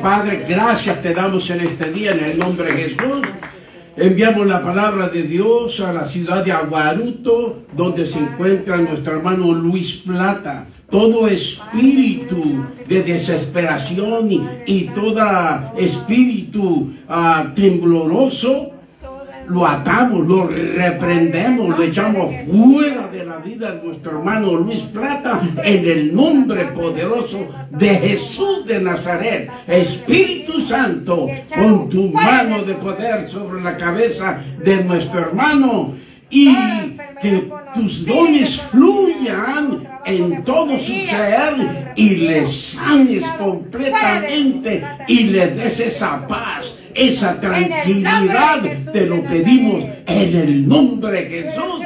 Padre, gracias te damos en este día en el nombre de Jesús. Enviamos la palabra de Dios a la ciudad de Aguaruto, donde se encuentra nuestro hermano Luis Plata. Todo espíritu de desesperación y todo espíritu tembloroso, lo atamos, lo reprendemos, lo echamos fuera de la vida de nuestro hermano Luis Plata en el nombre poderoso de Jesús de Nazaret. Espíritu Santo, con tu mano de poder sobre la cabeza de nuestro hermano, y que tus dones fluyan en todo su ser y le sanes completamente y le des esa paz, esa tranquilidad. Te lo pedimos en el nombre de Jesús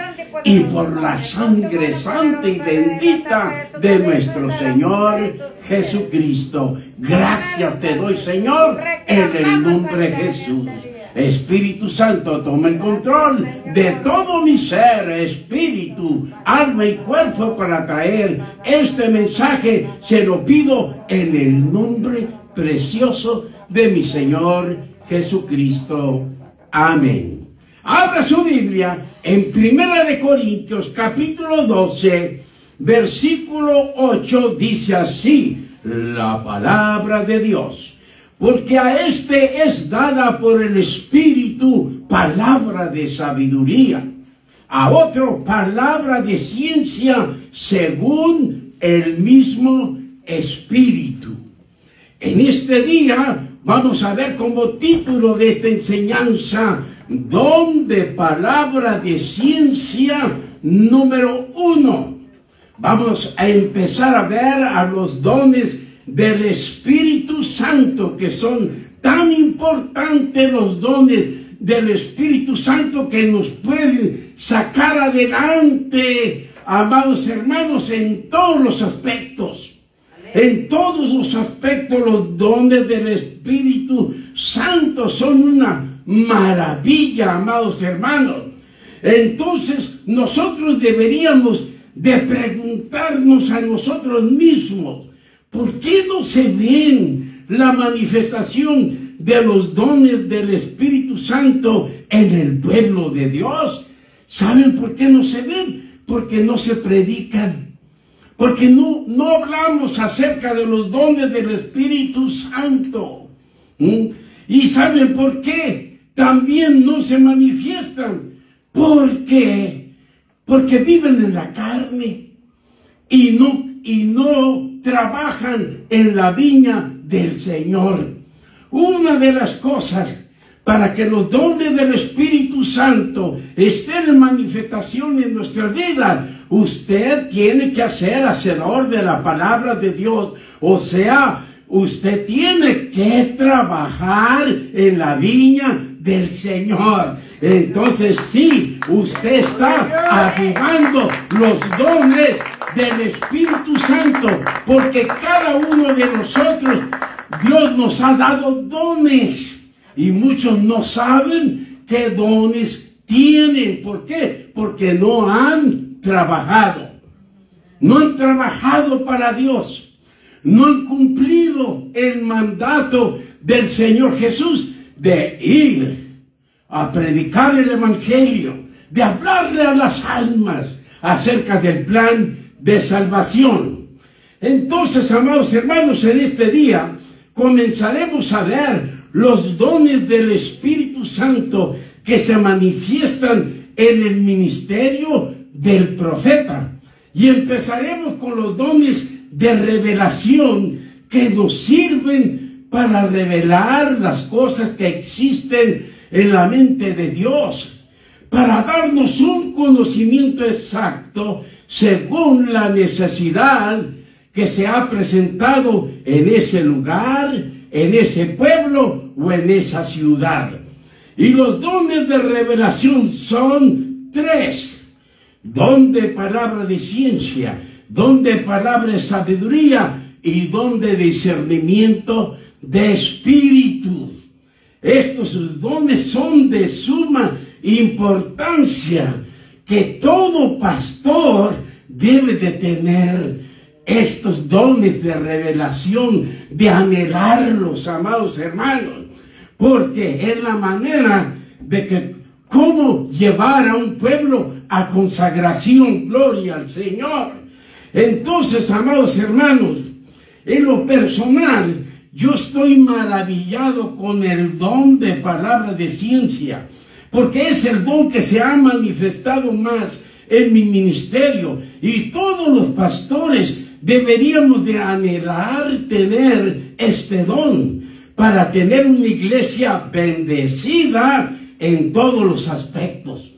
y por la sangre santa y bendita de nuestro Señor Jesucristo. Gracias te doy, Señor, en el nombre de Jesús. Espíritu Santo, toma el control de todo mi ser, espíritu, alma y cuerpo, para traer este mensaje. Se lo pido en el nombre precioso de mi Señor Jesucristo. Amén. Abra su Biblia en 1 Corintios capítulo 12, versículo 8, dice así la palabra de Dios. Porque a este es dada por el Espíritu palabra de sabiduría, a otro palabra de ciencia según el mismo Espíritu. En este día vamos a ver como título de esta enseñanza, don de palabra de ciencia número 1. Vamos a empezar a ver a los dones del Espíritu Santo, que son tan importantes los dones del Espíritu Santo, que nos pueden sacar adelante, amados hermanos, en todos los aspectos. En todos los aspectos los dones del Espíritu Santo son una maravilla, amados hermanos. Entonces nosotros deberíamos de preguntarnos a nosotros mismos, ¿por qué no se ven la manifestación de los dones del Espíritu Santo en el pueblo de Dios? ¿Saben por qué no se ven? Porque no se predican. Porque no hablamos acerca de los dones del Espíritu Santo. ¿Y saben por qué también no se manifiestan? Porque viven en la carne y no trabajan en la viña del Señor. Una de las cosas para que los dones del Espíritu Santo estén en manifestación en nuestra vida, usted tiene que ser hacedor de la palabra de Dios. O sea, usted tiene que trabajar en la viña del Señor. Entonces sí, usted está avivando los dones del Espíritu Santo, porque cada uno de nosotros, Dios nos ha dado dones, y muchos no saben qué dones tienen. ¿Por qué? Porque no han trabajado. No han trabajado para Dios. No han cumplido el mandato del Señor Jesús de ir a predicar el Evangelio, de hablarle a las almas acerca del plan de salvación. Entonces, amados hermanos, en este día comenzaremos a ver los dones del Espíritu Santo que se manifiestan en el ministerio del profeta. Y empezaremos con los dones de revelación, que nos sirven para revelar las cosas que existen en la mente de Dios, para darnos un conocimiento exacto según la necesidad que se ha presentado en ese lugar, en ese pueblo o en esa ciudad. Y los dones de revelación son 3. Don de palabra de ciencia, don de palabra de sabiduría y don de discernimiento de espíritus. Estos dones son de suma importancia, que todo pastor debe de tener. estos dones de revelación, de anhelarlos, amados hermanos, porque es la manera de que cómo llevar a un pueblo a consagración, gloria al Señor. Entonces, amados hermanos, en lo personal, yo estoy maravillado con el don de palabra de ciencia, porque es el don que se ha manifestado más en mi ministerio, y todos los pastores deberíamos de anhelar tener este don para tener una iglesia bendecida en todos los aspectos.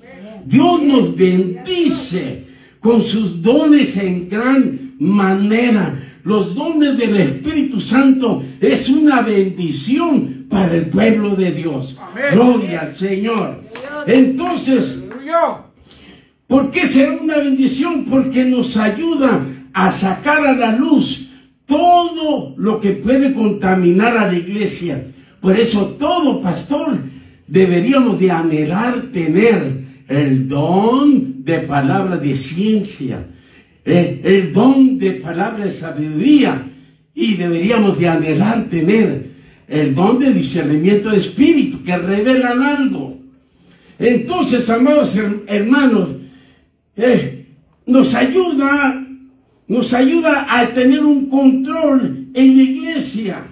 Dios nos bendice con sus dones en gran manera. Los dones del Espíritu Santo es una bendición para el pueblo de Dios. Amén. Gloria al Señor. Entonces, ¿por qué será una bendición? Porque nos ayuda a sacar a la luz todo lo que puede contaminar a la iglesia. Por eso todo pastor deberíamos de anhelar tener el don de palabra de ciencia, el don de palabra de sabiduría, y deberíamos de anhelar tener el don de discernimiento de espíritu, que revelan algo. Entonces, amados hermanos, nos ayuda a tener un control en la iglesia,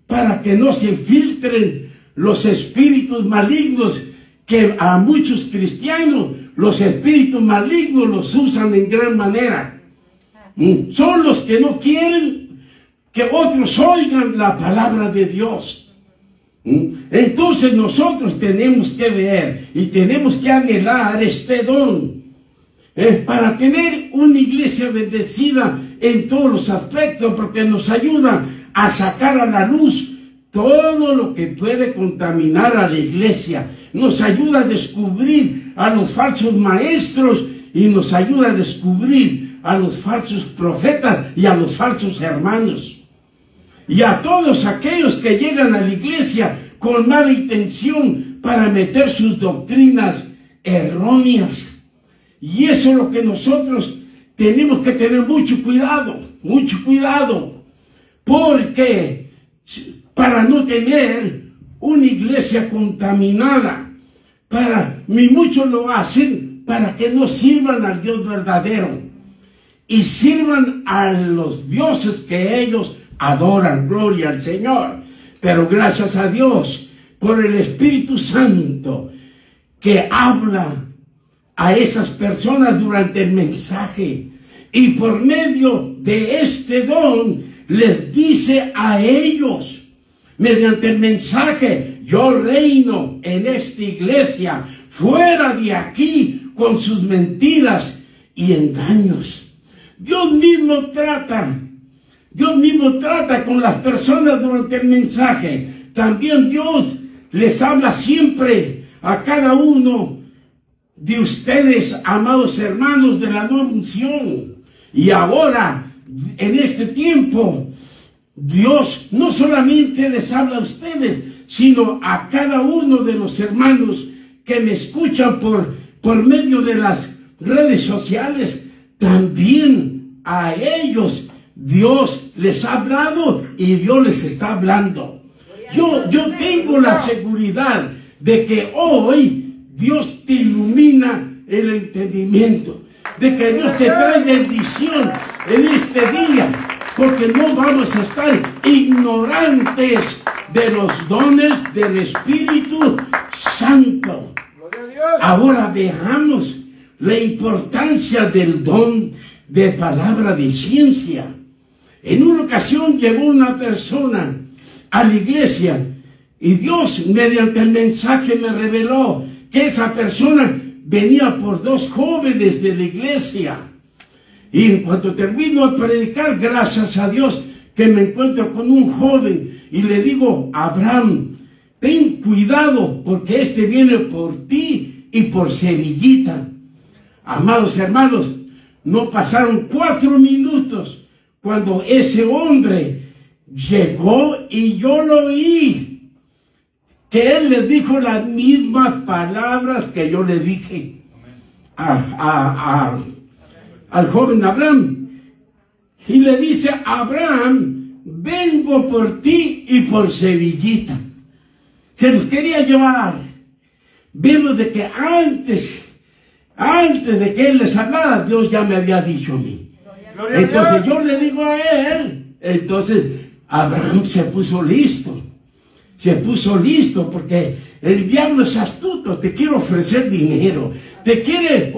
para que no se filtren los espíritus malignos, que a muchos cristianos los espíritus malignos los usan en gran manera. Son los que no quieren que otros oigan la palabra de Dios. Entonces nosotros tenemos que ver y tenemos que anhelar este don para tener una iglesia bendecida en todos los aspectos, porque nos ayuda a sacar a la luz todo lo que puede contaminar a la iglesia. Nos ayuda a descubrir a los falsos maestros y nos ayuda a descubrir a los falsos profetas y a los falsos hermanos. Y a todos aquellos que llegan a la iglesia con mala intención para meter sus doctrinas erróneas. Y eso es lo que nosotros tenemos que tener mucho cuidado, porque para no tener una iglesia contaminada, muchos lo hacen para que no sirvan al Dios verdadero y sirvan a los dioses que ellos adoran. Gloria al Señor. Pero gracias a Dios por el Espíritu Santo que habla a esas personas durante el mensaje, y por medio de este don les dice a ellos mediante el mensaje: yo reino en esta iglesia, fuera de aquí con sus mentiras y engaños. Dios mismo trata con las personas durante el mensaje. También Dios les habla siempre a cada uno de ustedes, amados hermanos de la nueva unción. Y ahora, en este tiempo, Dios no solamente les habla a ustedes, sino a cada uno de los hermanos que me escuchan por medio de las redes sociales. También a ellos Dios les ha hablado y Dios les está hablando. Yo tengo la seguridad de que hoy Dios te ilumina el entendimiento, de que Dios te trae bendición en este día, porque no vamos a estar ignorantes de los dones del Espíritu Santo. Ahora veamos la importancia del don de palabra de ciencia. En una ocasión llegó una persona a la iglesia y Dios, mediante el mensaje, me reveló que esa persona venía por dos jóvenes de la iglesia. Y en cuanto termino de predicar, gracias a Dios, que me encuentro con un joven y le digo: Abraham, ten cuidado, porque este viene por ti y por Sevillita. Amados hermanos, no pasaron 4 minutos cuando ese hombre llegó y yo lo oí, que él les dijo las mismas palabras que yo le dije a al joven Abraham. Y le dice: Abraham, vengo por ti y por Sevillita. Se los quería llevar. Vemos de que antes de que él les hablara, Dios ya me había dicho a mí. Entonces yo le digo a él. Entonces Abraham se puso listo. Se puso listo porque el diablo es astuto. Te quiere ofrecer dinero. Te quiere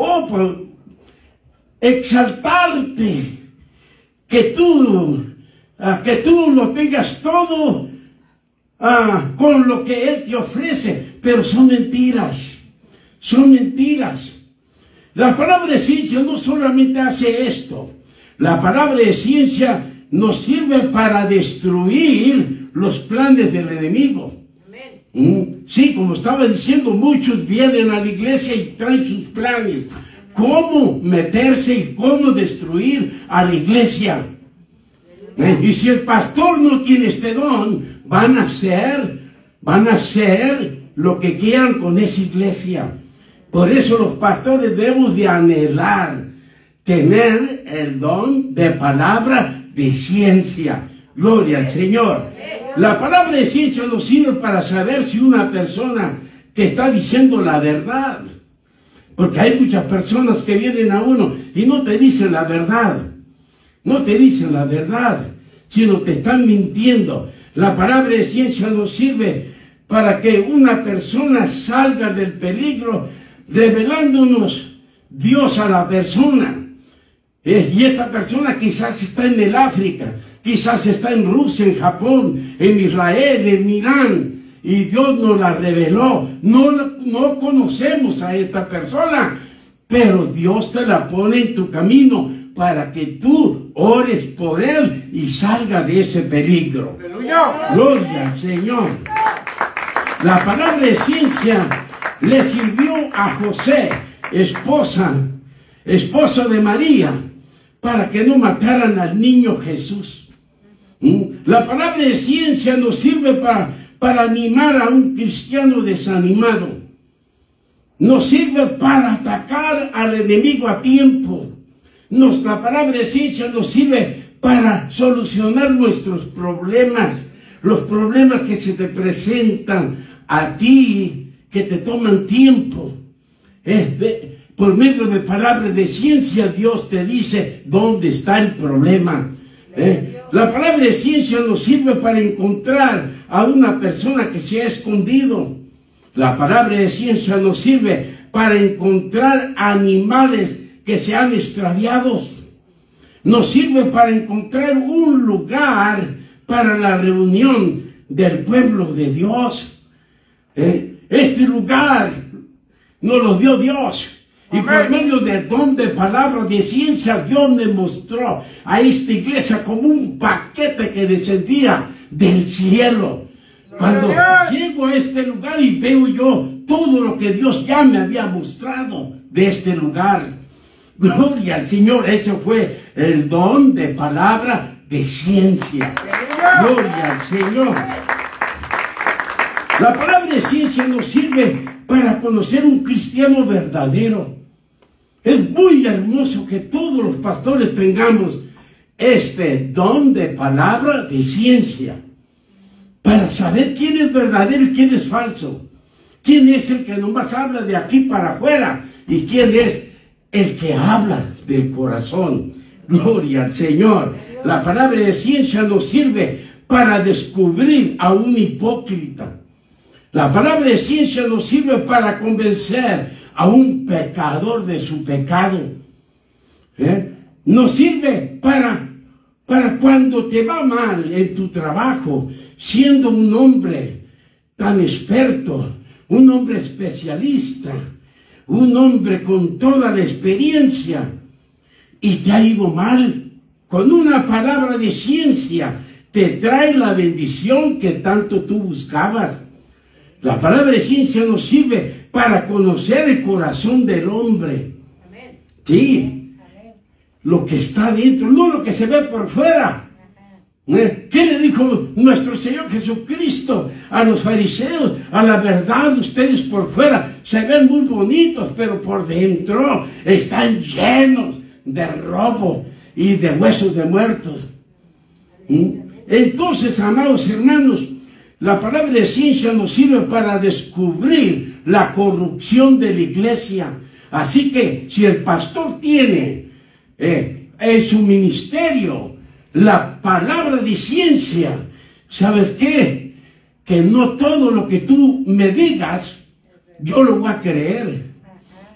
exaltarte. Que tú lo tengas todo con lo que él te ofrece. Pero son mentiras. Son mentiras. La palabra de ciencia no solamente hace esto. La palabra de ciencia nos sirve para destruir los planes del enemigo. Sí, como estaba diciendo, muchos vienen a la iglesia y traen sus planes. Cómo meterse y cómo destruir a la iglesia. Y si el pastor no tiene este don, van a hacer lo que quieran con esa iglesia. Por eso los pastores debemos de anhelar tener el don de palabra de ciencia. Gloria al Señor. La palabra de ciencia nos sirve para saber si una persona te está diciendo la verdad. Porque hay muchas personas que vienen a uno y no te dicen la verdad. No te dicen la verdad, sino te están mintiendo. La palabra de ciencia nos sirve para que una persona salga del peligro, revelándonos Dios a la persona. Y esta persona quizás está en el África, quizás está en Rusia, en Japón, en Israel, en Irán, y Dios nos la reveló. No conocemos a esta persona, pero Dios te la pone en tu camino para que tú ores por él y salga de ese peligro. Gloria al Señor. La palabra de ciencia le sirvió a José, esposa de María, para que no mataran al niño Jesús. La palabra de ciencia nos sirve para animar a un cristiano desanimado. Nos sirve para atacar al enemigo a tiempo. La palabra de ciencia nos sirve para solucionar nuestros problemas, los problemas que se te presentan a ti, que te toman tiempo. Por medio de palabras de ciencia, Dios te dice dónde está el problema. La palabra de ciencia nos sirve para encontrar a una persona que se ha escondido. La palabra de ciencia nos sirve para encontrar animales que se han extraviado. Nos sirve para encontrar un lugar para la reunión del pueblo de Dios. Este lugar nos lo dio Dios. Y por medio de don de palabra de ciencia, Dios me mostró a esta iglesia como un paquete que descendía del cielo. Cuando llego a este lugar y veo yo todo lo que Dios ya me había mostrado de este lugar. Gloria al Señor. Ese fue el don de palabra de ciencia. Gloria al Señor. La palabra de ciencia nos sirve para conocer un cristiano verdadero. Es muy hermoso que todos los pastores tengamos este don de palabra de ciencia para saber quién es verdadero y quién es falso. Quién es el que nomás habla de aquí para afuera y quién es el que habla del corazón. Gloria al Señor. La palabra de ciencia nos sirve para descubrir a un hipócrita. La palabra de ciencia nos sirve para convencer a un pecador de su pecado. Nos sirve para cuando te va mal en tu trabajo, siendo un hombre tan experto, un hombre especialista, un hombre con toda la experiencia, y te ha ido mal, con una palabra de ciencia te trae la bendición que tanto tú buscabas. La palabra de ciencia nos sirve para conocer el corazón del hombre. Amén. Sí. Amén. Lo que está dentro, no lo que se ve por fuera. ¿Qué le dijo nuestro Señor Jesucristo a los fariseos? A la verdad, ustedes por fuera se ven muy bonitos, pero por dentro están llenos de robo y de huesos de muertos. Entonces, amados hermanos, la palabra de ciencia nos sirve para descubrir la corrupción de la iglesia. Así que si el pastor tiene en su ministerio la palabra de ciencia, ¿sabes qué? Que no todo lo que tú me digas, yo lo voy a creer.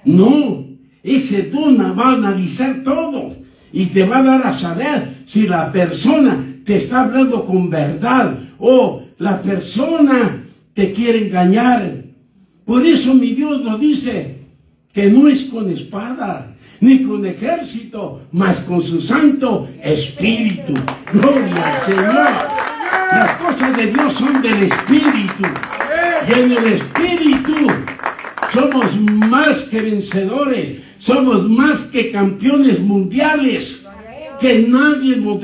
No, ese don va a analizar todo y te va a dar a saber si la persona te está hablando con verdad o la persona te quiere engañar. Por eso mi Dios nos dice que no es con espada ni con ejército, mas con su Santo Espíritu. Gloria al Señor. Las cosas de Dios son del Espíritu, y en el Espíritu somos más que vencedores, somos más que campeones mundiales, que nadie nos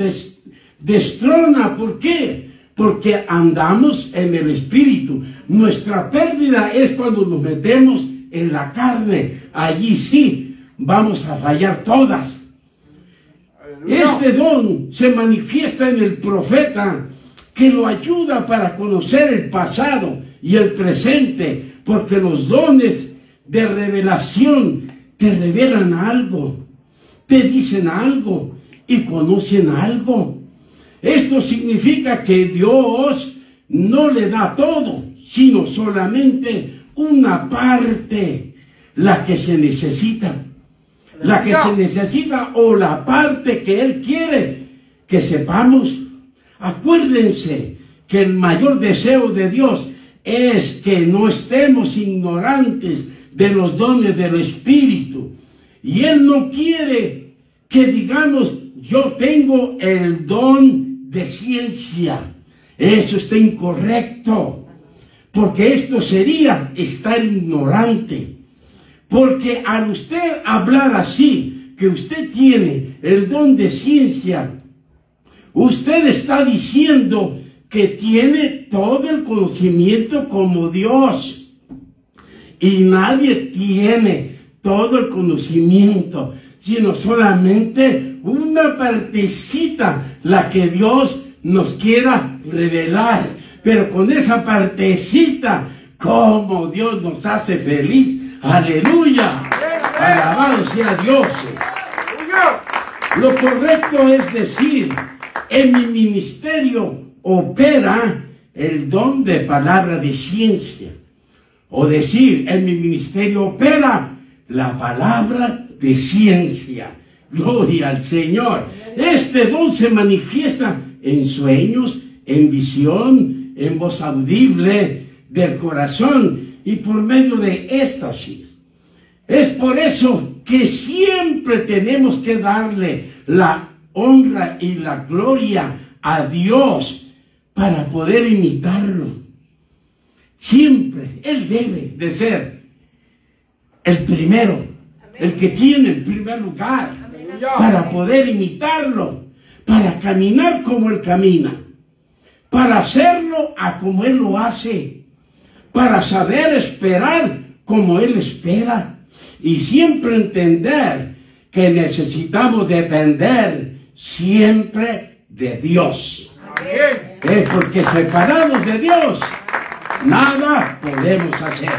destrona. ¿Por qué? Porque andamos en el Espíritu. Nuestra pérdida es cuando nos metemos en la carne. Allí sí vamos a fallar todas. Este don se manifiesta en el profeta, que lo ayuda para conocer el pasado y el presente, porque los dones de revelación te revelan algo, te dicen algo y conocen algo. Esto significa que Dios no le da todo, sino solamente una parte, la que se necesita. La que se necesita, o la parte que Él quiere que sepamos. Acuérdense que el mayor deseo de Dios es que no estemos ignorantes de los dones del Espíritu. Y Él no quiere que digamos, yo tengo el don de ciencia. Eso está incorrecto, porque esto sería estar ignorante. Porque al usted hablar así, que usted tiene el don de ciencia, usted está diciendo que tiene todo el conocimiento como Dios. Y nadie tiene todo el conocimiento, sino solamente una partecita, la que Dios nos quiera revelar. Pero con esa partecita, como Dios nos hace feliz. ¡Aleluya! Alabado sea Dios. Lo correcto es decir, en mi ministerio opera el don de palabra de ciencia. O decir, en mi ministerio opera la palabra de ciencia. Gloria al Señor. Este don se manifiesta en sueños, en visión, en voz audible del corazón y por medio de éxtasis. Es por eso que siempre tenemos que darle la honra y la gloria a Dios para poder imitarlo. Siempre Él debe de ser el primero, el que tiene el primer lugar, para poder imitarlo, para caminar como Él camina, para hacerlo a como Él lo hace, para saber esperar como Él espera, y siempre entender que necesitamos depender siempre de Dios. Porque separados de Dios, nada podemos hacer.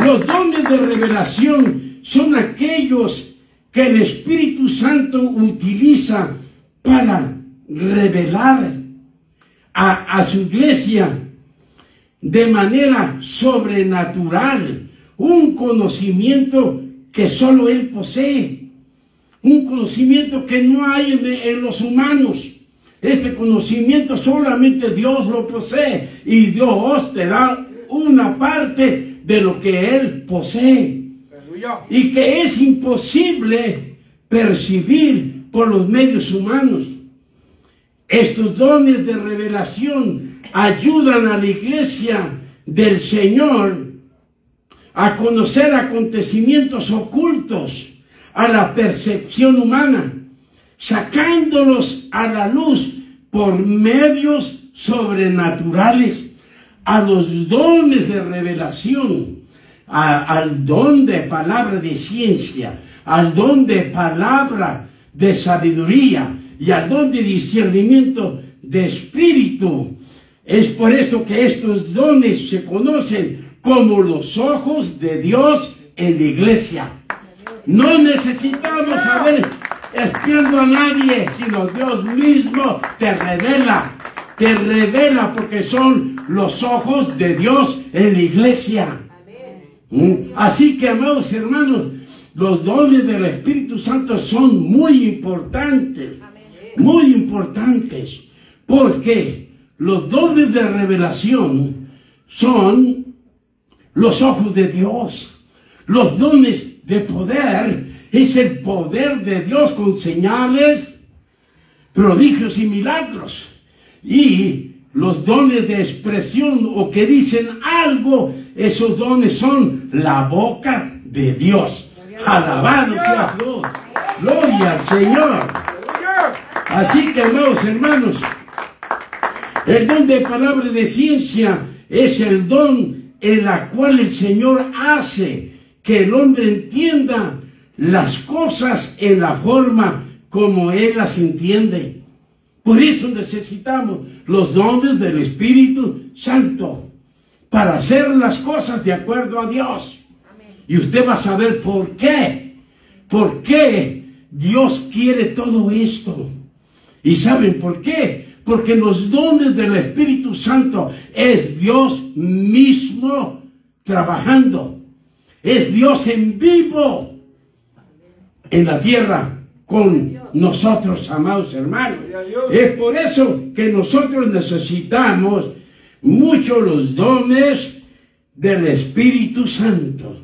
Los dones de revelación son aquellos que el Espíritu Santo utiliza para revelar a su iglesia de manera sobrenatural un conocimiento que solo Él posee, un conocimiento que no hay en los humanos. Este conocimiento solamente Dios lo posee, y Dios te da una parte de lo que Él posee y que es imposible percibir por los medios humanos. Estos dones de revelación ayudan a la iglesia del Señor a conocer acontecimientos ocultos a la percepción humana, sacándolos a la luz por medios sobrenaturales. A los dones de revelación, al don de palabra de ciencia, al don de palabra, de sabiduría y al don de discernimiento de espíritu. Es por esto que estos dones se conocen como los ojos de Dios en la iglesia. No necesitamos saber espiando a nadie, sino Dios mismo te revela porque son los ojos de Dios en la iglesia. Así que, amados hermanos, los dones del Espíritu Santo son muy importantes, porque los dones de revelación son los ojos de Dios. Los dones de poder es el poder de Dios con señales, prodigios y milagros. Y los dones de expresión o que dicen algo, esos dones son la boca de Dios. Alabado sea Dios. Gloria al Señor. Así que, amados hermanos, el don de palabra de ciencia es el don en la cual el Señor hace que el hombre entienda las cosas en la forma como Él las entiende. Por eso necesitamos los dones del Espíritu Santo para hacer las cosas de acuerdo a Dios. Y usted va a saber por qué. ¿Por qué Dios quiere todo esto? ¿Y saben por qué? Porque los dones del Espíritu Santo es Dios mismo trabajando. Es Dios en vivo en la tierra con nosotros, amados hermanos. Es por eso que nosotros necesitamos mucho los dones del Espíritu Santo.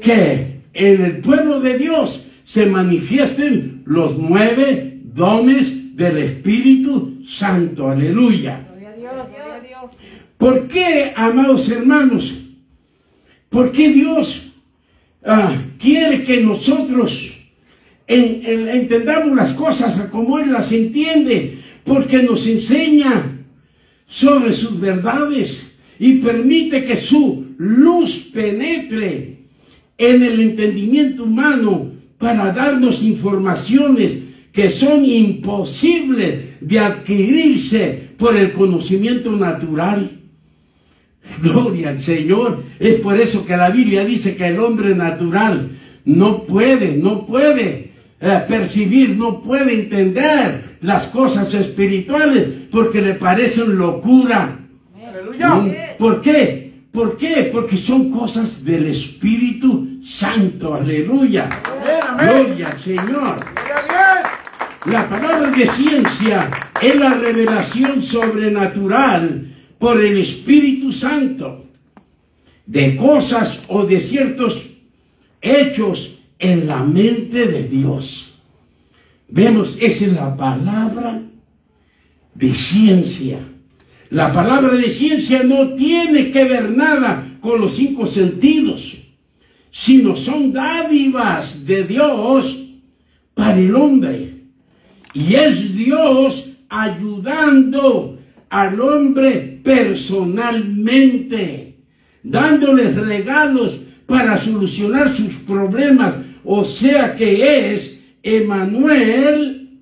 Que en el pueblo de Dios se manifiesten los 9 dones del Espíritu Santo. Aleluya. ¿Por qué, amados hermanos? ¿Por qué Dios quiere que nosotros entendamos las cosas como Él las entiende? Porque nos enseña sobre sus verdades y permite que su luz penetre en el entendimiento humano para darnos informaciones que son imposibles de adquirirse por el conocimiento natural. Gloria al Señor. Es por eso que la Biblia dice que el hombre natural no puede percibir, no puede entender las cosas espirituales porque le parecen locura. ¡Aleluya! ¿Por qué? ¿Por qué? Porque son cosas del Espíritu Santo. Aleluya. Gloria al Señor. La palabra de ciencia es la revelación sobrenatural por el Espíritu Santo de cosas o de ciertos hechos en la mente de Dios. Vemos, esa es la palabra de ciencia. La palabra de ciencia no tiene que ver nada con los 5 sentidos, sino son dádivas de Dios para el hombre. Y es Dios ayudando al hombre personalmente, dándoles regalos para solucionar sus problemas. O sea que es Emmanuel,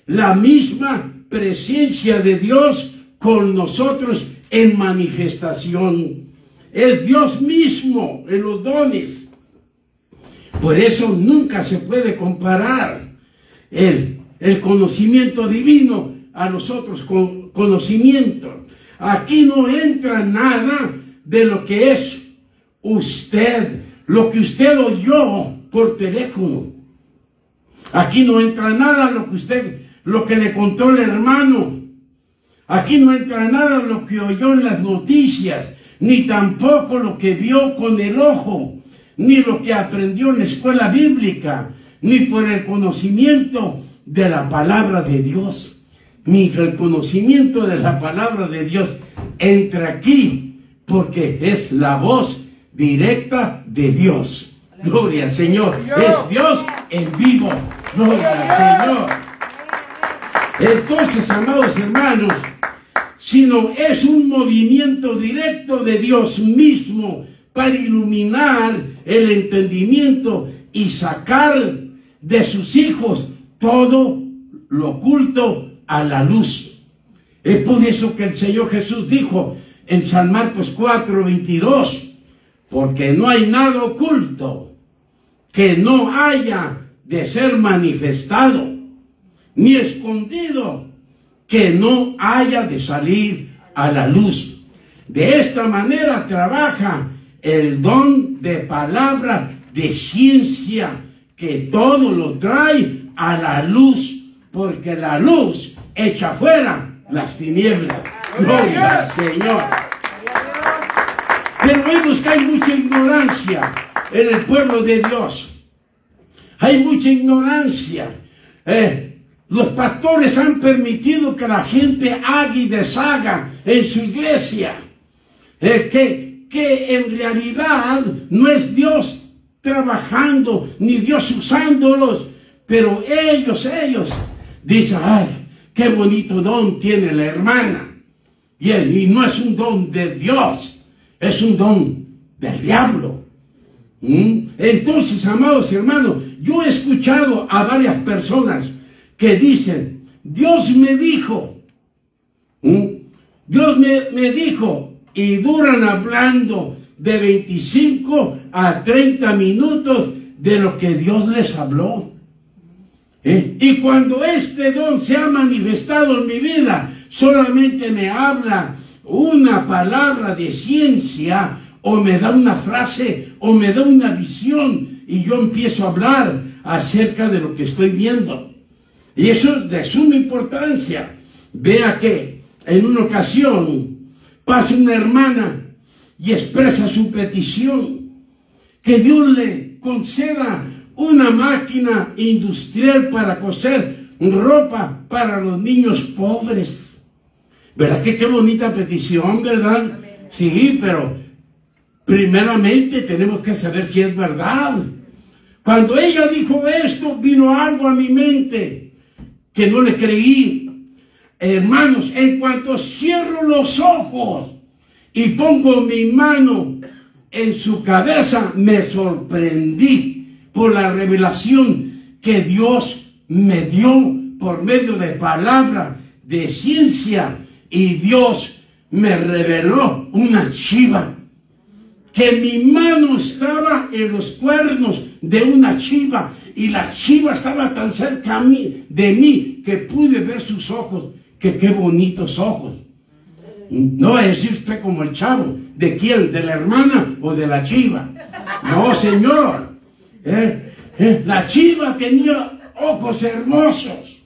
la misma presencia de Dios con nosotros en manifestación. Es Dios mismo en los dones. Por eso nunca se puede comparar el conocimiento divino a los otros conocimientos. Aquí no entra nada de lo que es usted, lo que usted oyó por teléfono. Aquí no entra nada lo que le contó el hermano. Aquí no entra nada lo que oyó en las noticias, ni tampoco lo que vio con el ojo, ni lo que aprendió en la escuela bíblica, ni por el conocimiento de la palabra de Dios. Ni el conocimiento de la palabra de Dios entra aquí, porque es la voz directa de Dios. Gloria al Señor. Es Dios en vivo. Gloria al Señor. Entonces, amados hermanos, sino es un movimiento directo de Dios mismo para iluminar el entendimiento y sacar de sus hijos todo lo oculto a la luz. Es por eso que el Señor Jesús dijo en San Marcos 4:22, porque no hay nada oculto que no haya de ser manifestado, ni escondido que no haya de salir a la luz. De esta manera trabaja el don de palabra de ciencia, que todo lo trae a la luz, porque la luz echa fuera las tinieblas. Gloria al Señor. Pero vemos que hay mucha ignorancia en el pueblo de Dios. Hay mucha ignorancia. Los pastores han permitido que la gente haga y deshaga en su iglesia. Que en realidad no es Dios trabajando, ni Dios usándolos, pero ellos dicen, ay, qué bonito don tiene la hermana. Y no es un don de Dios, es un don del diablo. Entonces, amados hermanos, yo he escuchado a varias personas que dicen, Dios me dijo, Dios me dijo, y duran hablando de 25 a 30 minutos de lo que Dios les habló. Y cuando este don se ha manifestado en mi vida, solamente me habla una palabra de ciencia, o me da una frase, o me da una visión, y yo empiezo a hablar acerca de lo que estoy viendo. Y eso es de suma importancia. Vea que en una ocasión pasa una hermana y expresa su petición, que Dios le conceda una máquina industrial para coser ropa para los niños pobres. ¿Verdad que qué bonita petición, verdad? Sí, pero primeramente tenemos que saber si es verdad. Cuando ella dijo esto, vino algo a mi mente que no le creí. Hermanos, en cuanto cierro los ojos y pongo mi mano en su cabeza, me sorprendí por la revelación que Dios me dio por medio de palabra de ciencia, y Dios me reveló una chiva, que mi mano estaba en los cuernos de una chiva, y la chiva estaba tan cerca de mí que pude ver sus ojos, que qué bonitos ojos. No va a decir usted como el chavo, ¿de quién? ¿De la hermana o de la chiva? No, señor. La chiva tenía ojos hermosos,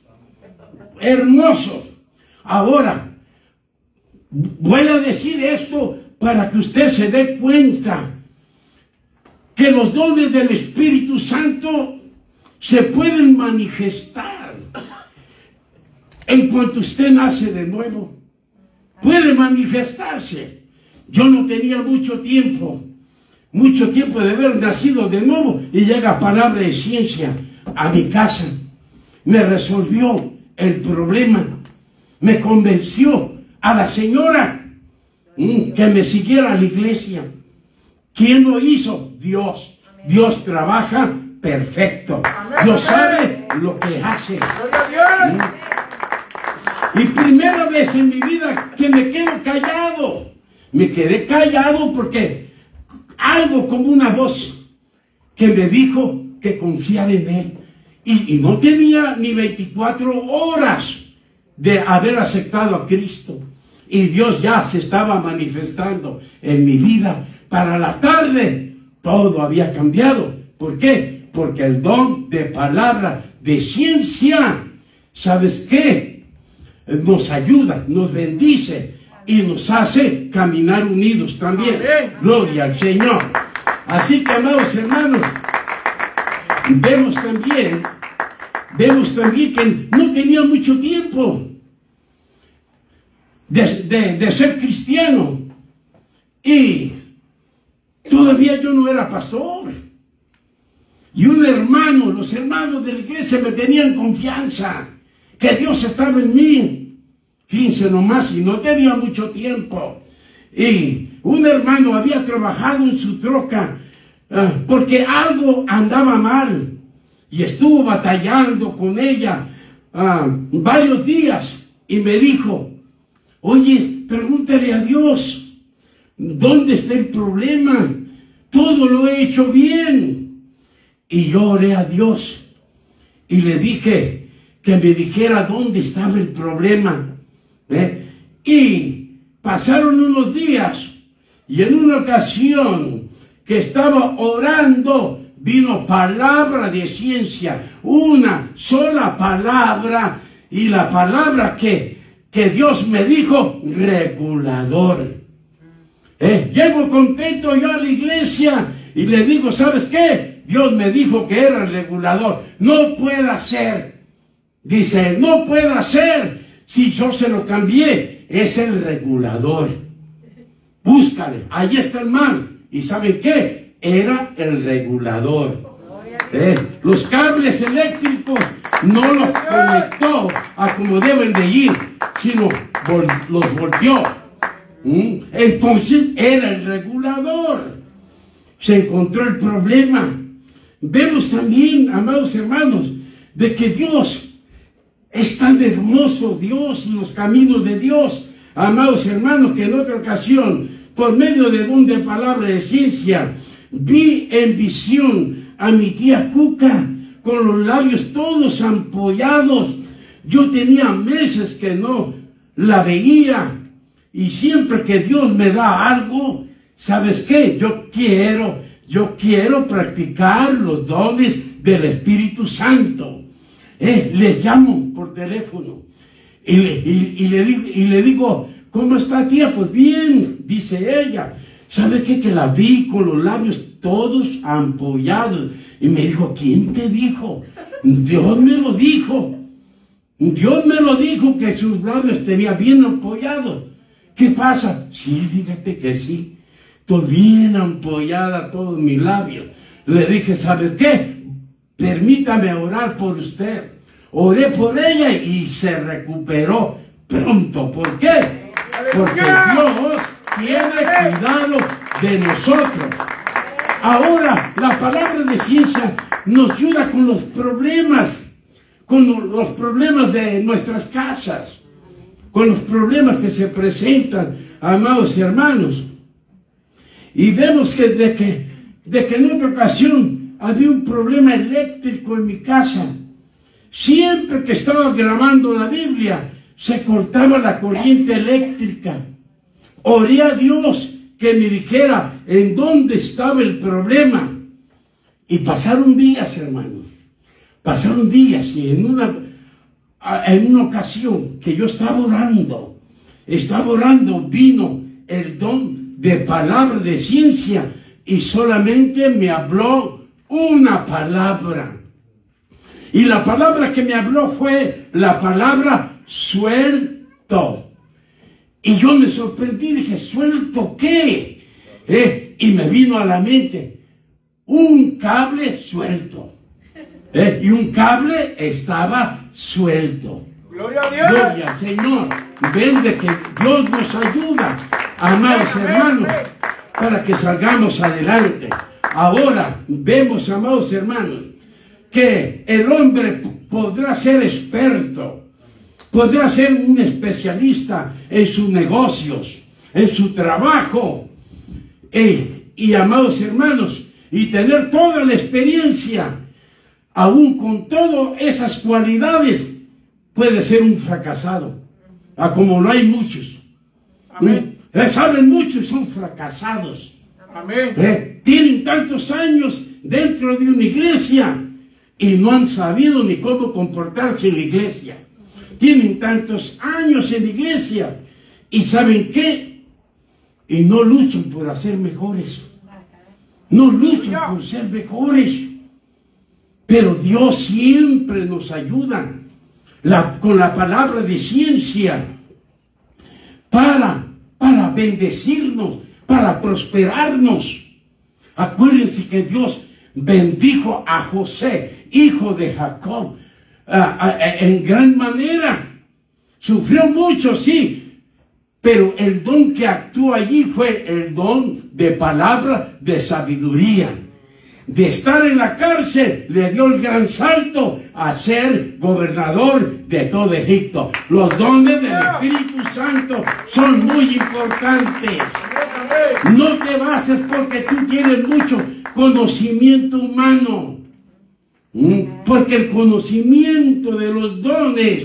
hermosos. Ahora, voy a decir esto para que usted se dé cuenta que los dones del Espíritu Santo se pueden manifestar en cuanto usted nace de nuevo. Puede manifestarse. Yo no tenía mucho tiempo de haber nacido de nuevo, y llega palabra de ciencia a mi casa. Me resolvió el problema. Me convenció a la señora que me siguiera a la iglesia. ¿Quién lo hizo? Dios. Dios trabaja perfecto. Dios sabe lo que hace. Y primera vez en mi vida que me quedo callado. Me quedé callado porque algo como una voz que me dijo que confiara en Él. Y no tenía ni 24 horas de haber aceptado a Cristo. Y Dios ya se estaba manifestando en mi vida. Para la tarde todo había cambiado. ¿Por qué? Porque el don de palabra de ciencia, ¿sabes qué? Nos ayuda, nos bendice y nos hace caminar unidos también. Gloria al Señor. Así que, amados hermanos, vemos también que no tenía mucho tiempo de ser cristiano, y todavía yo no era pastor. Y los hermanos de la iglesia me tenían confianza que Dios estaba en mí. Fíjense nomás, y no tenía mucho tiempo. Y un hermano había trabajado en su troca porque algo andaba mal y estuvo batallando con ella varios días y me dijo, oye, pregúntale a Dios, ¿dónde está el problema? Todo lo he hecho bien. Y yo oré a Dios y le dije que me dijera dónde estaba el problema. Y pasaron unos días y en una ocasión que estaba orando, vino palabra de ciencia, una sola palabra, y la palabra que Dios me dijo, regulador. Llego contento yo a la iglesia y le digo, ¿sabes qué? Dios me dijo que era el regulador. No puede ser. Dice, no puede ser. Si yo se lo cambié, es el regulador. Búscale, ahí está el mal. ¿Y saben qué? Era el regulador. Los cables eléctricos no los conectó a como deben de ir, sino los volvió. Entonces era el regulador. Se encontró el problema. Vemos también, amados hermanos, de que Dios es tan hermoso, Dios y los caminos de Dios, amados hermanos, que en otra ocasión, por medio de don de palabra de ciencia, vi en visión a mi tía Cuca con los labios todos ampollados. Yo tenía meses que no la veía y siempre que Dios me da algo, ¿sabes qué? Yo quiero practicar los dones del Espíritu Santo. Le llamo por teléfono y le digo, ¿cómo está, tía? Pues bien, dice ella. ¿Sabe qué? Que la vi con los labios todos ampollados. Y me dijo, ¿quién te dijo? Dios me lo dijo. Dios me lo dijo que sus labios tenía bien ampollados. ¿Qué pasa? Sí, fíjate que sí. Estoy bien ampollada todos mis labios. Le dije, ¿sabes qué? Permítame orar por usted. Oré por ella y se recuperó pronto. ¿Por qué? Porque Dios tiene cuidado de nosotros. Ahora, la palabra de ciencia nos ayuda con los problemas de nuestras casas, con los problemas que se presentan, amados hermanos. Y vemos que de que en otra ocasión había un problema eléctrico en mi casa. Siempre que estaba grabando la Biblia, se cortaba la corriente eléctrica. Oré a Dios que me dijera en dónde estaba el problema. Y pasaron días, hermanos. Pasaron días y en una ocasión que yo estaba orando, vino el don de palabra de ciencia y solamente me habló una palabra. Y la palabra que me habló fue la palabra suelto. Y yo me sorprendí, dije, ¿suelto qué? Y me vino a la mente un cable suelto. Y un cable estaba suelto. ¡Gloria a Dios! Gloria al Señor. Ven de que Dios nos ayuda, amados hermanos, para que salgamos adelante. Ahora vemos, amados hermanos, que el hombre podrá ser experto, podrá ser un especialista en sus negocios, en su trabajo, y amados hermanos, y tener toda la experiencia, aún con todas esas cualidades, puede ser un fracasado, como no hay muchos. Amén. Saben muchos, son fracasados. Amén. Tienen tantos años dentro de una iglesia y no han sabido ni cómo comportarse en la iglesia. Tienen tantos años en la iglesia y ¿saben qué? Y no luchan por hacer mejores. No luchan por ser mejores. Pero Dios siempre nos ayuda con la palabra de ciencia para bendecirnos, para prosperarnos. Acuérdense que Dios bendijo a José, hijo de Jacob, en gran manera. Sufrió mucho, sí, pero el don que actuó allí fue el don de palabra de sabiduría. de estar en la cárcel, le dio el gran salto a ser gobernador de todo Egipto. Los dones del Espíritu Santo son muy importantes. No te bases porque tú tienes mucho conocimiento humano. Porque el conocimiento de los dones,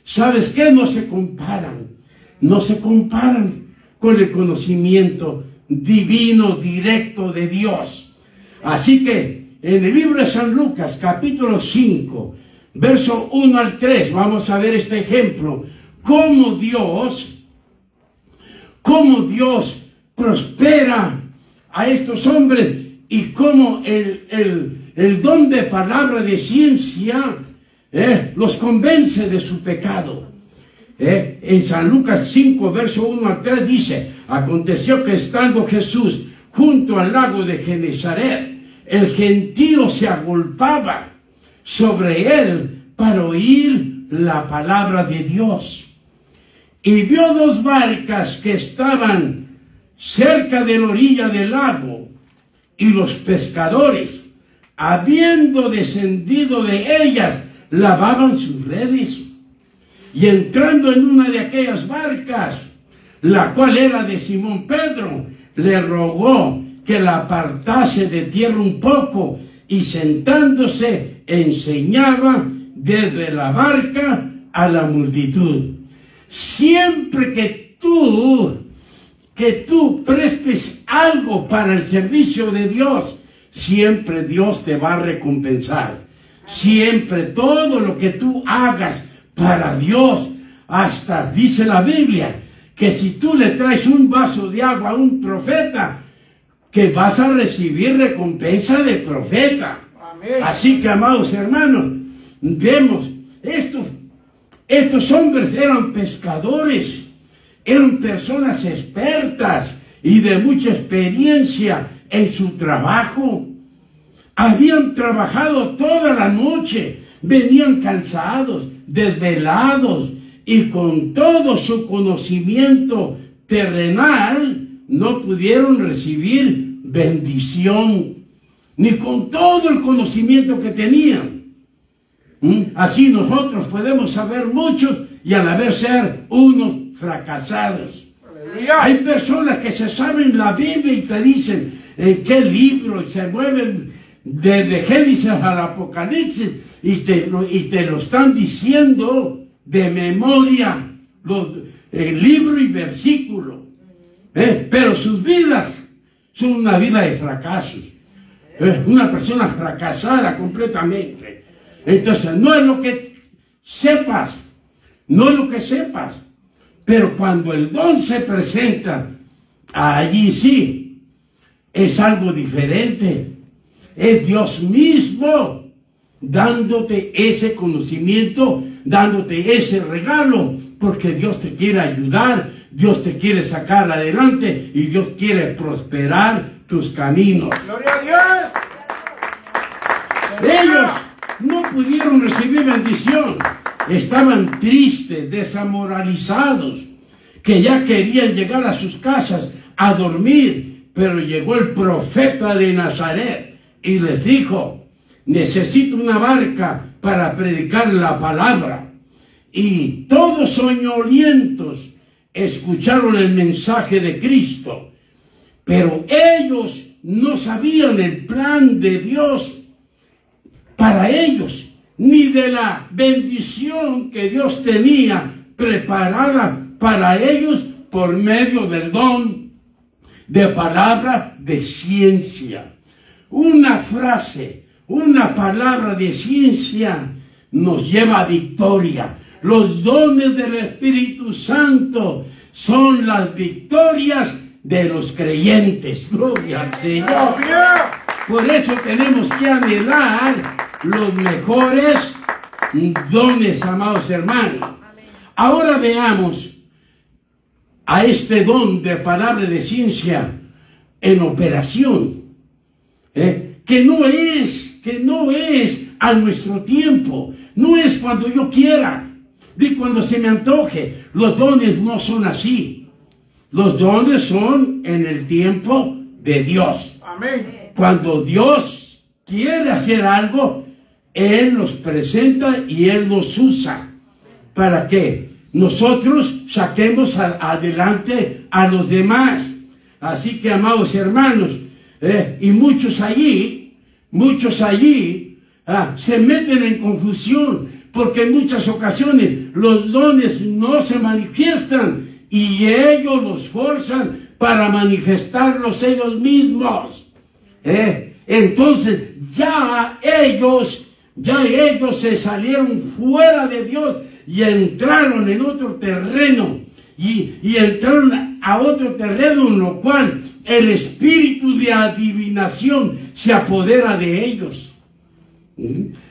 ¿sabes qué? No se comparan. No se comparan con el conocimiento divino, directo de Dios. Así que en el libro de San Lucas, capítulo 5, verso 1 al 3, vamos a ver este ejemplo. Cómo Dios prospera a estos hombres y cómo el don de palabra de ciencia los convence de su pecado. En San Lucas 5, verso 1 al 3 dice: aconteció que estando Jesús junto al lago de Genesaret, el gentío se agolpaba sobre él para oír la palabra de Dios. Y vio dos barcas que estaban cerca de la orilla del lago, y los pescadores, habiendo descendido de ellas, lavaban sus redes. Y entrando en una de aquellas barcas, la cual era de Simón Pedro, le rogó que la apartase de tierra un poco, y sentándose enseñaba desde la barca a la multitud. Siempre que tú prestes algo para el servicio de Dios, siempre Dios te va a recompensar. Siempre todo lo que tú hagas para Dios, hasta dice la Biblia que si tú le traes un vaso de agua a un profeta, que vas a recibir recompensa de profeta. Amén. Así que, amados hermanos, vemos, estos hombres eran pescadores, eran personas expertas y de mucha experiencia en su trabajo. Habían trabajado toda la noche, venían cansados, desvelados, y con todo su conocimiento terrenal no pudieron recibir bendición, ni con todo el conocimiento que tenían. Así nosotros podemos saber mucho y a la vez ser unos fracasados. ¡Aleluya! Hay personas que se saben la Biblia y te dicen en qué libro, y se mueven desde Génesis al Apocalipsis y te lo están diciendo de memoria, el libro y versículo. Pero sus vidas son una vida de fracasos. Una persona fracasada completamente. Entonces, no es lo que sepas, pero cuando el don se presenta, allí sí, es algo diferente. Es Dios mismo dándote ese conocimiento, dándote ese regalo, porque Dios te quiere ayudar, Dios te quiere sacar adelante y Dios quiere prosperar tus caminos. ¡Gloria a Dios! Ellos no pudieron recibir bendición, estaban tristes, desamoralizados, que ya querían llegar a sus casas a dormir, pero llegó el profeta de Nazaret y les dijo: necesito una barca para predicar la palabra. Y todos soñolientos escucharon el mensaje de Cristo, pero ellos no sabían el plan de Dios para ellos, ni de la bendición que Dios tenía preparada para ellos por medio del don de palabra de ciencia. Una frase, una palabra de ciencia nos lleva a victoria. Los dones del Espíritu Santo son las victorias de los creyentes. Gloria al Señor. Por eso tenemos que anhelar los mejores dones, amados hermanos. Ahora veamos a este don de palabra de ciencia en operación. Que no es a nuestro tiempo, no es cuando yo quiera, ni cuando se me antoje. Los dones no son así. Los dones son en el tiempo de Dios. Amén. Cuando Dios quiere hacer algo, Él los presenta y Él nos usa. ¿Para qué? Nosotros saquemos adelante a los demás. Así que, amados hermanos, y muchos allí se meten en confusión, porque en muchas ocasiones los dones no se manifiestan y ellos los forzan para manifestarlos ellos mismos. Entonces ya ellos se salieron fuera de Dios y entraron en otro terreno y entraron a otro terreno en lo cual el espíritu de adivinación se apodera de ellos.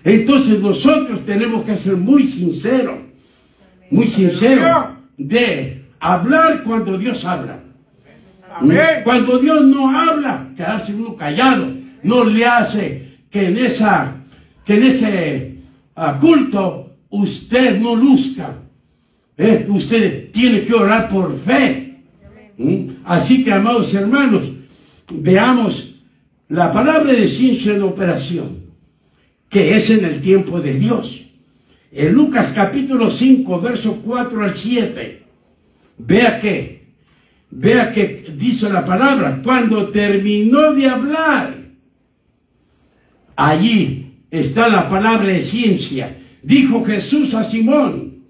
Entonces nosotros tenemos que ser muy sinceros de hablar cuando Dios habla. Amén. Cuando Dios no habla, quedarse uno callado, no le hace que en ese culto usted no luzca. Usted tiene que orar por fe. Así que, amados hermanos, veamos la palabra de ciencia en operación, que es en el tiempo de Dios. En Lucas capítulo 5, versos 4 al 7. Vea que dice la palabra. Cuando terminó de hablar, allí está la palabra de ciencia. Dijo Jesús a Simón: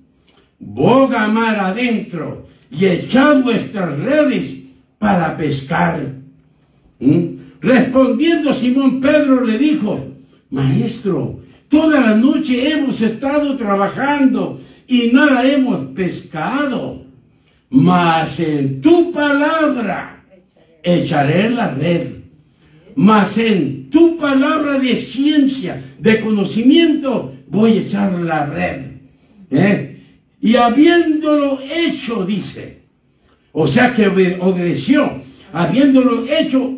boga mar adentro y echad vuestras redes para pescar. Respondiendo Simón Pedro le dijo: Maestro, toda la noche hemos estado trabajando y nada hemos pescado, mas en tu palabra echaré la red. Mas en tu palabra de ciencia, de conocimiento, voy a echar la red. Y habiéndolo hecho, dice, o sea que obedeció, habiéndolo hecho,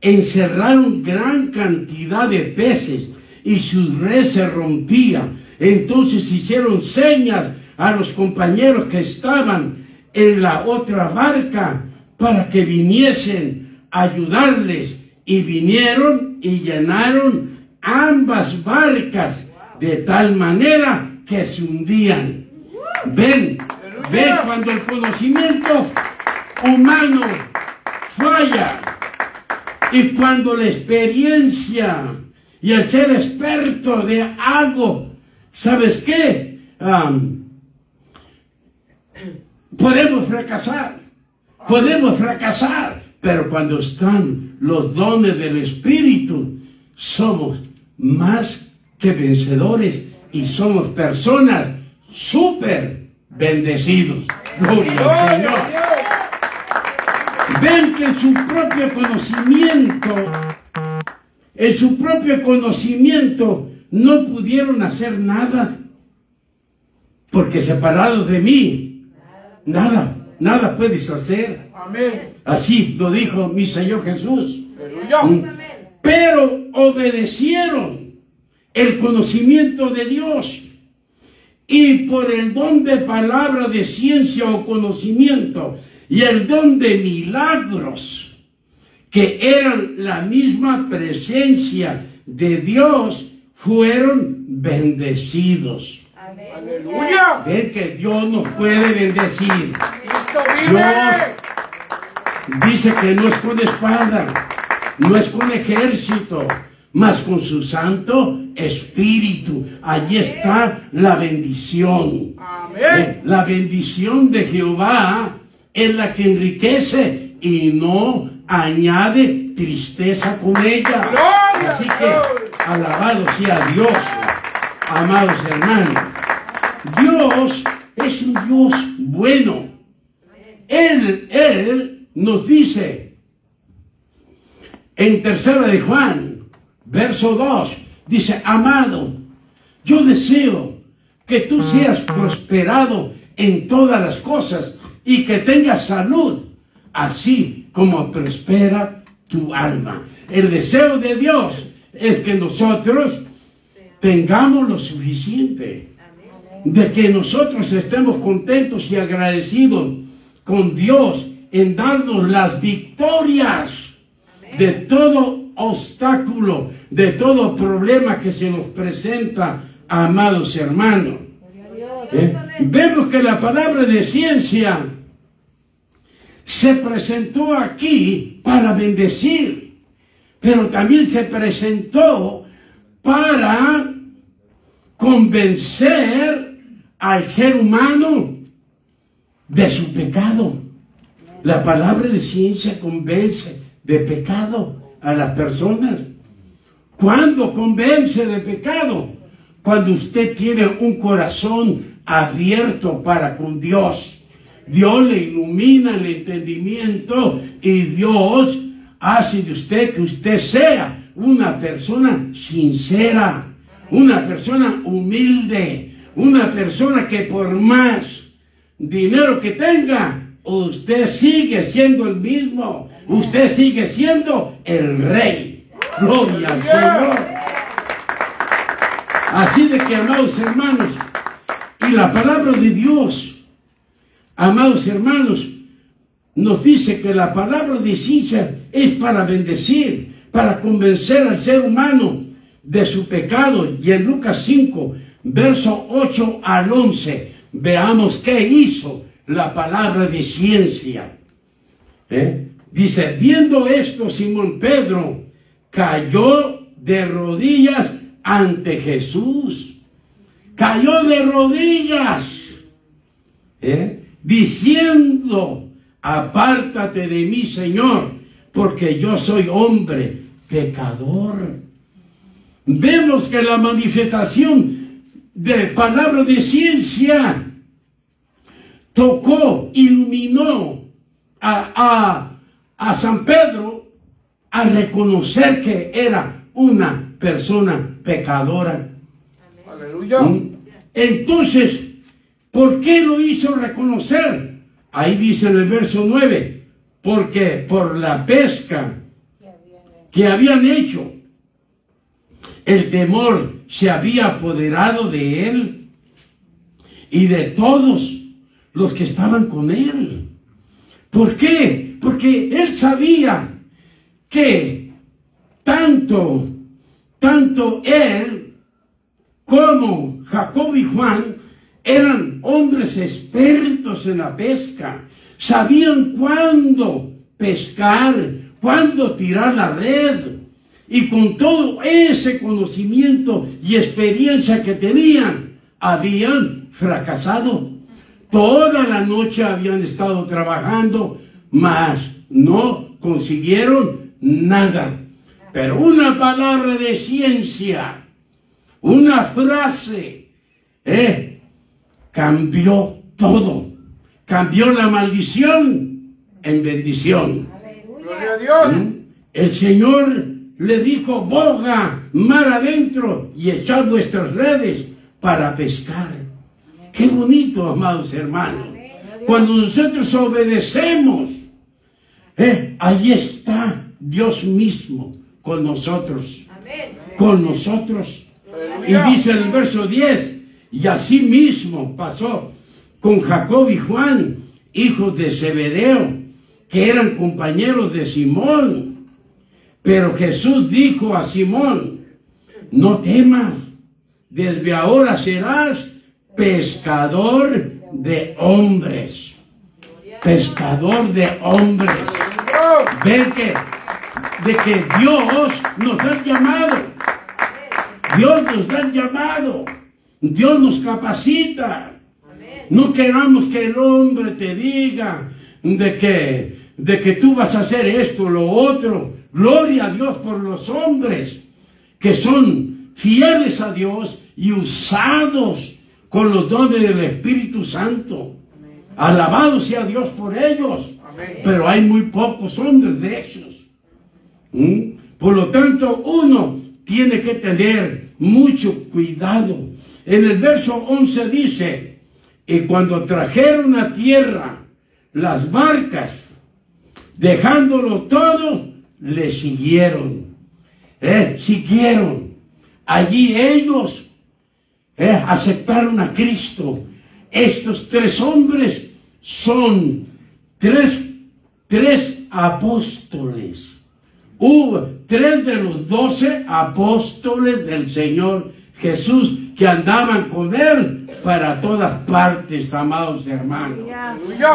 encerraron gran cantidad de peces y su red se rompía. Entonces hicieron señas a los compañeros que estaban en la otra barca para que viniesen a ayudarles, y vinieron y llenaron ambas barcas de tal manera que se hundían. Ven cuando el conocimiento humano falla y cuando la experiencia y el ser experto de algo, ¿sabes qué? Podemos fracasar, pero cuando están los dones del Espíritu, somos más que vencedores y somos personas súper bendecidos. Gloria al Señor. Ven que en su propio conocimiento no pudieron hacer nada, porque separados de mí, nada puedes hacer. Amén. Así lo dijo mi Señor Jesús. Aleluya. Pero obedecieron el conocimiento de Dios, y por el don de palabra de ciencia o conocimiento y el don de milagros, que eran la misma presencia de Dios, fueron bendecidos. Aleluya. Ven que Dios nos puede bendecir. Cristo vive. Dios dice que no es con espada, no es con ejército, mas con su Santo Espíritu. Allí está la bendición. Amén. La bendición de Jehová es la que enriquece y no añade tristeza con ella. Gloria. Así que alabado sea Dios, amados hermanos. Dios es un Dios bueno. Él nos dice en 3 de Juan, verso 2, dice: amado, yo deseo que tú seas prosperado en todas las cosas y que tengas salud, así como prospera tu alma. El deseo de Dios es que nosotros tengamos lo suficiente, de que nosotros estemos contentos y agradecidos con Dios en darnos las victorias de todo todo obstáculo, de todo problema que se nos presenta, amados hermanos. Vemos que la palabra de ciencia se presentó aquí para bendecir, pero también se presentó para convencer al ser humano de su pecado. La palabra de ciencia convence de pecado a las personas. ¿Cuándo convence de pecado? Cuando usted tiene un corazón abierto para con Dios. Dios le ilumina el entendimiento y Dios hace de usted que usted sea una persona sincera, una persona humilde, una persona que por más dinero que tenga, usted sigue siendo el mismo, usted sigue siendo el rey. Gloria al Señor. Así de que, amados hermanos, y la palabra de Dios, amados hermanos, nos dice que la palabra de ciencia es para bendecir, para convencer al ser humano de su pecado. Y en Lucas 5, verso 8 al 11, veamos qué hizo la palabra de ciencia. Dice, viendo esto, Simón Pedro cayó de rodillas ante Jesús. Cayó de rodillas, diciendo, apártate de mí, Señor, porque yo soy hombre pecador. Vemos que la manifestación de palabra de ciencia tocó, iluminó a San Pedro a reconocer que era una persona pecadora. Aleluya. Entonces, ¿por qué lo hizo reconocer? Ahí dice en el verso 9, porque por la pesca que habían hecho, el temor se había apoderado de él y de todos los que estaban con él. ¿Por qué? Porque él sabía que tanto él como Jacob y Juan eran hombres expertos en la pesca. Sabían cuándo pescar, cuándo tirar la red. Y con todo ese conocimiento y experiencia que tenían, habían fracasado. Toda la noche habían estado trabajando, mas no consiguieron nada. Pero una palabra de ciencia, una frase, cambió todo. Cambió la maldición en bendición. Gloria a Dios. El Señor le dijo, boga mar adentro y echad vuestras redes para pescar. Qué bonito, amados hermanos. Cuando nosotros obedecemos, ahí está Dios mismo con nosotros. Con nosotros. Y dice en el verso 10, y así mismo pasó con Jacob y Juan, hijos de Zebedeo, que eran compañeros de Simón. Pero Jesús dijo a Simón, no temas, desde ahora serás pescador de hombres. Pescador de hombres. Ven de que Dios nos da llamado. Dios nos da llamado. Dios nos capacita. No queramos que el hombre te diga de que tú vas a hacer esto o lo otro. Gloria a Dios por los hombres que son fieles a Dios y usados con los dones del Espíritu Santo. Alabado sea Dios por ellos. Pero hay muy pocos hombres de esos. Por lo tanto, uno tiene que tener mucho cuidado. En el verso 11 dice, y cuando trajeron a tierra las barcas, dejándolo todo, le siguieron. Siguieron. Allí ellos aceptaron a Cristo. Estos tres hombres son tres apóstoles. hubo 3 de los 12 apóstoles del Señor Jesús que andaban con Él para todas partes, amados hermanos.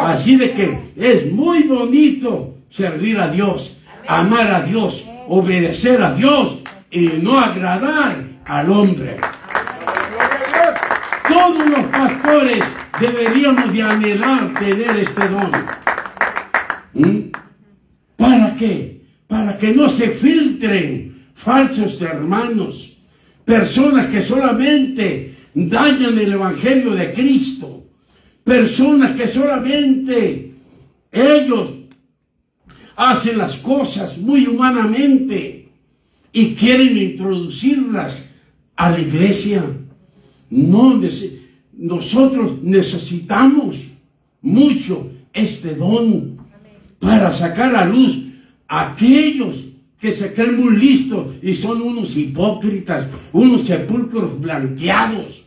Así de que es muy bonito servir a Dios, amar a Dios, obedecer a Dios y no agradar al hombre. Todos los pastores deberíamos de anhelar tener este don. ¿Para qué? Para que no se filtren falsos hermanos, personas que solamente dañan el Evangelio de Cristo, personas que solamente ellos hacen las cosas muy humanamente y quieren introducirlas a la iglesia. No, nosotros necesitamos mucho este don para sacar a luz a aquellos que se creen muy listos y son unos hipócritas, unos sepulcros blanqueados.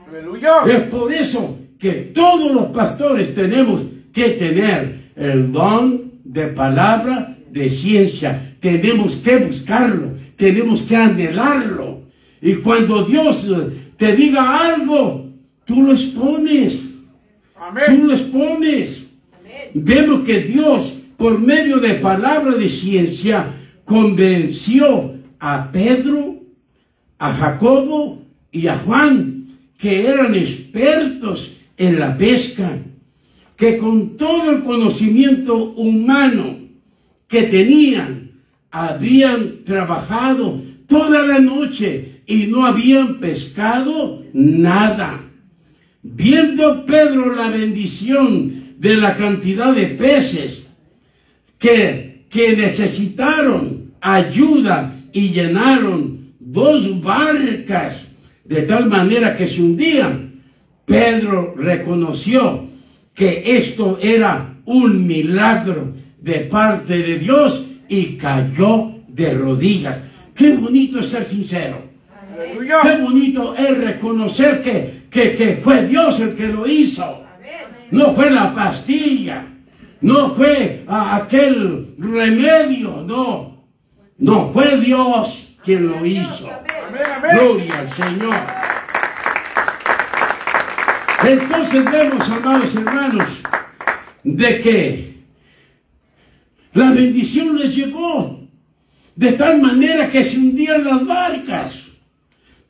Aleluya. Es por eso que todos los pastores tenemos que tener el don de palabra, de ciencia. Tenemos que buscarlo, tenemos que anhelarlo. Y cuando Dios te diga algo, tú lo expones. Amén. Tú lo expones. Amén. Vemos que Dios, por medio de palabra de ciencia, convenció a Pedro, a Jacobo y a Juan, que eran expertos en la pesca, que con todo el conocimiento humano que tenían, habían trabajado toda la noche y no habían pescado nada. Viendo Pedro la bendición de la cantidad de peces que necesitaron ayuda y llenaron 2 barcas de tal manera que se hundían, Pedro reconoció que esto era un milagro de parte de Dios y cayó de rodillas. Qué bonito es ser sincero. Aleluya. Qué bonito es reconocer que fue Dios el que lo hizo. No fue la pastilla, no fue aquel remedio, no. No, fue Dios quien lo hizo. Amén, amén. Gloria al Señor. Entonces vemos, amados hermanos, de que la bendición les llegó de tal manera que se hundían las barcas.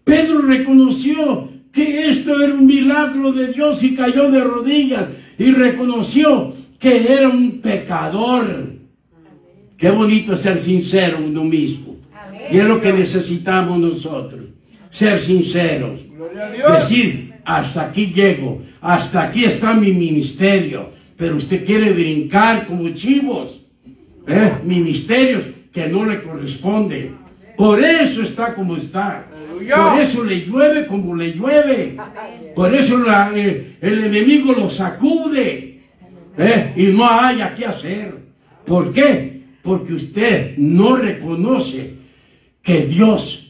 Pedro reconoció que esto era un milagro de Dios y cayó de rodillas y reconoció que era un pecador. Qué bonito ser sincero uno mismo. Y es lo que necesitamos nosotros, ser sinceros. Gloria a Dios. Decir, hasta aquí llego, hasta aquí está mi ministerio, pero usted quiere brincar como chivos, ministerios que no le corresponden. Por eso está como está. Por eso le llueve como le llueve. Por eso el enemigo lo sacude. Y no haya qué hacer. ¿Por qué? Porque usted no reconoce que Dios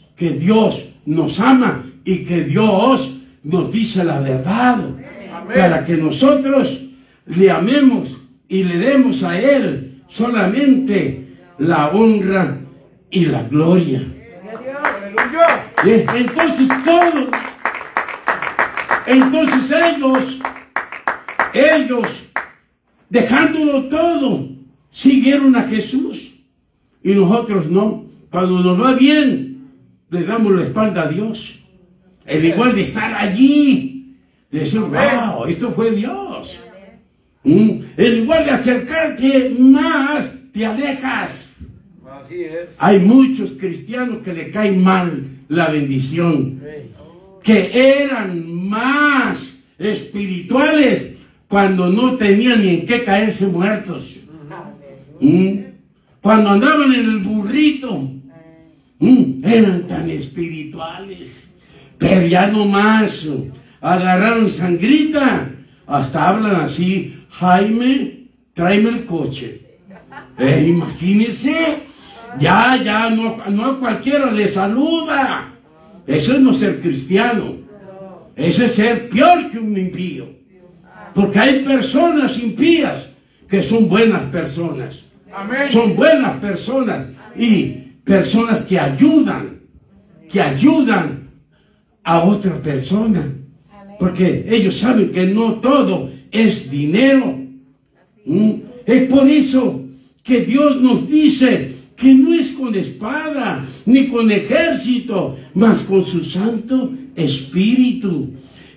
nos ama y que Dios nos dice la verdad. Amén. Para que nosotros le amemos y le demos a Él solamente la honra y la gloria. Aleluya. Entonces ellos dejándolo todo, siguieron a Jesús. Y nosotros no. Cuando nos va bien, le damos la espalda a Dios. En igual de estar allí, de decir, wow, esto fue Dios. En igual de acercarte más, te alejas. Así es. Hay muchos cristianos que le caen mal la bendición, que eran más espirituales cuando no tenían ni en qué caerse muertos. Cuando andaban en el burrito, eran tan espirituales, pero ya nomás agarraron sangrita, hasta hablan así, Jaime, tráeme el coche. Imagínense, ya no a cualquiera le saluda. Eso es no ser cristiano, eso es ser peor que un impío, porque hay personas impías que son buenas personas. Amén. Son buenas personas y personas que ayudan a otra persona. Porque ellos saben que no todo es dinero. Es por eso que Dios nos dice que no es con espada ni con ejército, mas con su Santo Espíritu.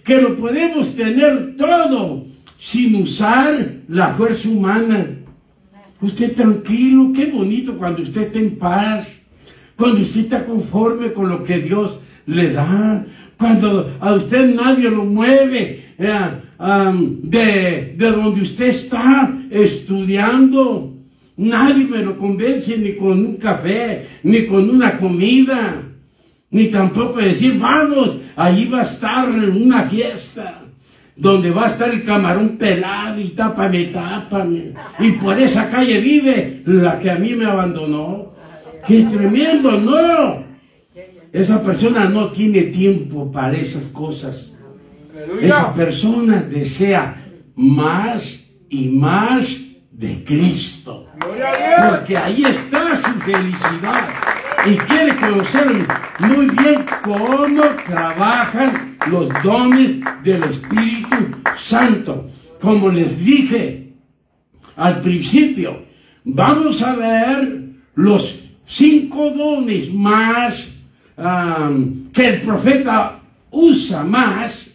Que lo podemos tener todo sin usar la fuerza humana. Usted tranquilo, qué bonito cuando usted está en paz, cuando usted está conforme con lo que Dios le da, cuando a usted nadie lo mueve de donde usted está estudiando. Nadie me lo convence ni con un café, ni con una comida, ni tampoco decir, vamos, allí va a estar una fiesta donde va a estar el camarón pelado y tápame, y por esa calle vive la que a mí me abandonó. ¡Qué tremendo! ¡No! Esa persona no tiene tiempo para esas cosas. Esa persona desea más y más de Cristo, porque ahí está su felicidad, y quiere conocer muy bien cómo trabajan los dones del Espíritu Santo. Como les dije al principio, vamos a ver los 5 dones más que el profeta usa más,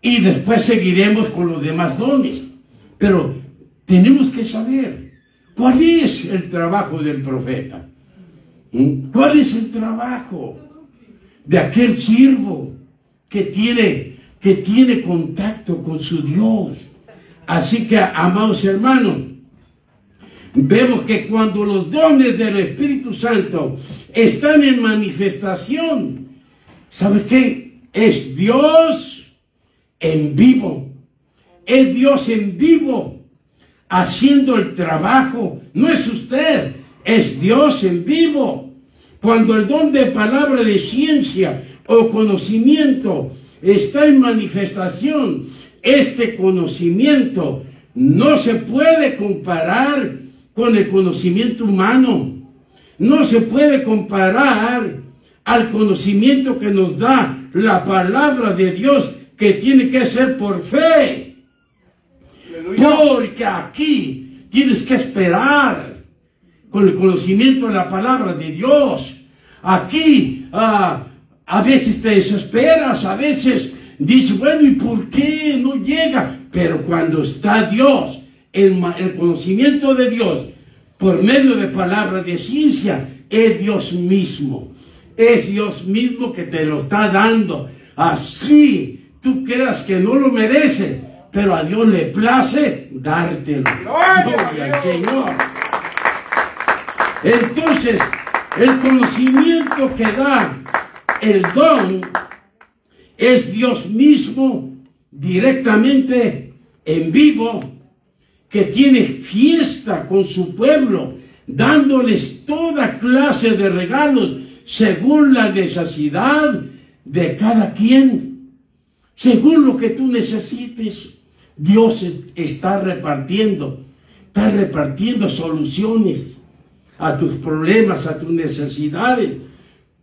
y después seguiremos con los demás dones. Pero tenemos que saber cuál es el trabajo del profeta. ¿Cuál es el trabajo de aquel siervo que tiene contacto con su Dios? Así que, amados hermanos, vemos que cuando los dones del Espíritu Santo están en manifestación, ¿sabe qué? Es Dios en vivo. Es Dios en vivo haciendo el trabajo. No es usted, es Dios en vivo. Cuando el don de palabra de ciencia o conocimiento está en manifestación, este conocimiento no se puede comparar con el conocimiento humano. No se puede comparar al conocimiento que nos da la palabra de Dios, que tiene que ser por fe. Porque aquí tienes que esperar con el conocimiento de la palabra de Dios. Aquí a veces te desesperas, a veces dices, bueno, ¿y por qué no llega? Pero cuando está Dios, el conocimiento de Dios, por medio de palabra de ciencia, es Dios mismo. Es Dios mismo que te lo está dando. Así tú creas que no lo mereces, pero a Dios le place dártelo. Gloria al Señor. Entonces, el conocimiento que da el don es Dios mismo directamente en vivo, que tiene fiesta con su pueblo, dándoles toda clase de regalos según la necesidad de cada quien, según lo que tú necesites. Dios está repartiendo soluciones a tus problemas, a tus necesidades.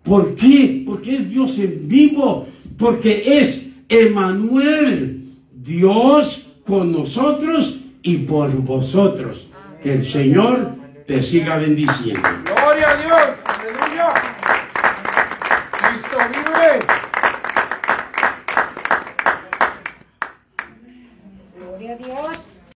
¿Por qué? Porque es Dios en vivo, porque es Emmanuel, Dios con nosotros y por vosotros. Que el Señor te siga bendiciendo. Gloria a Dios.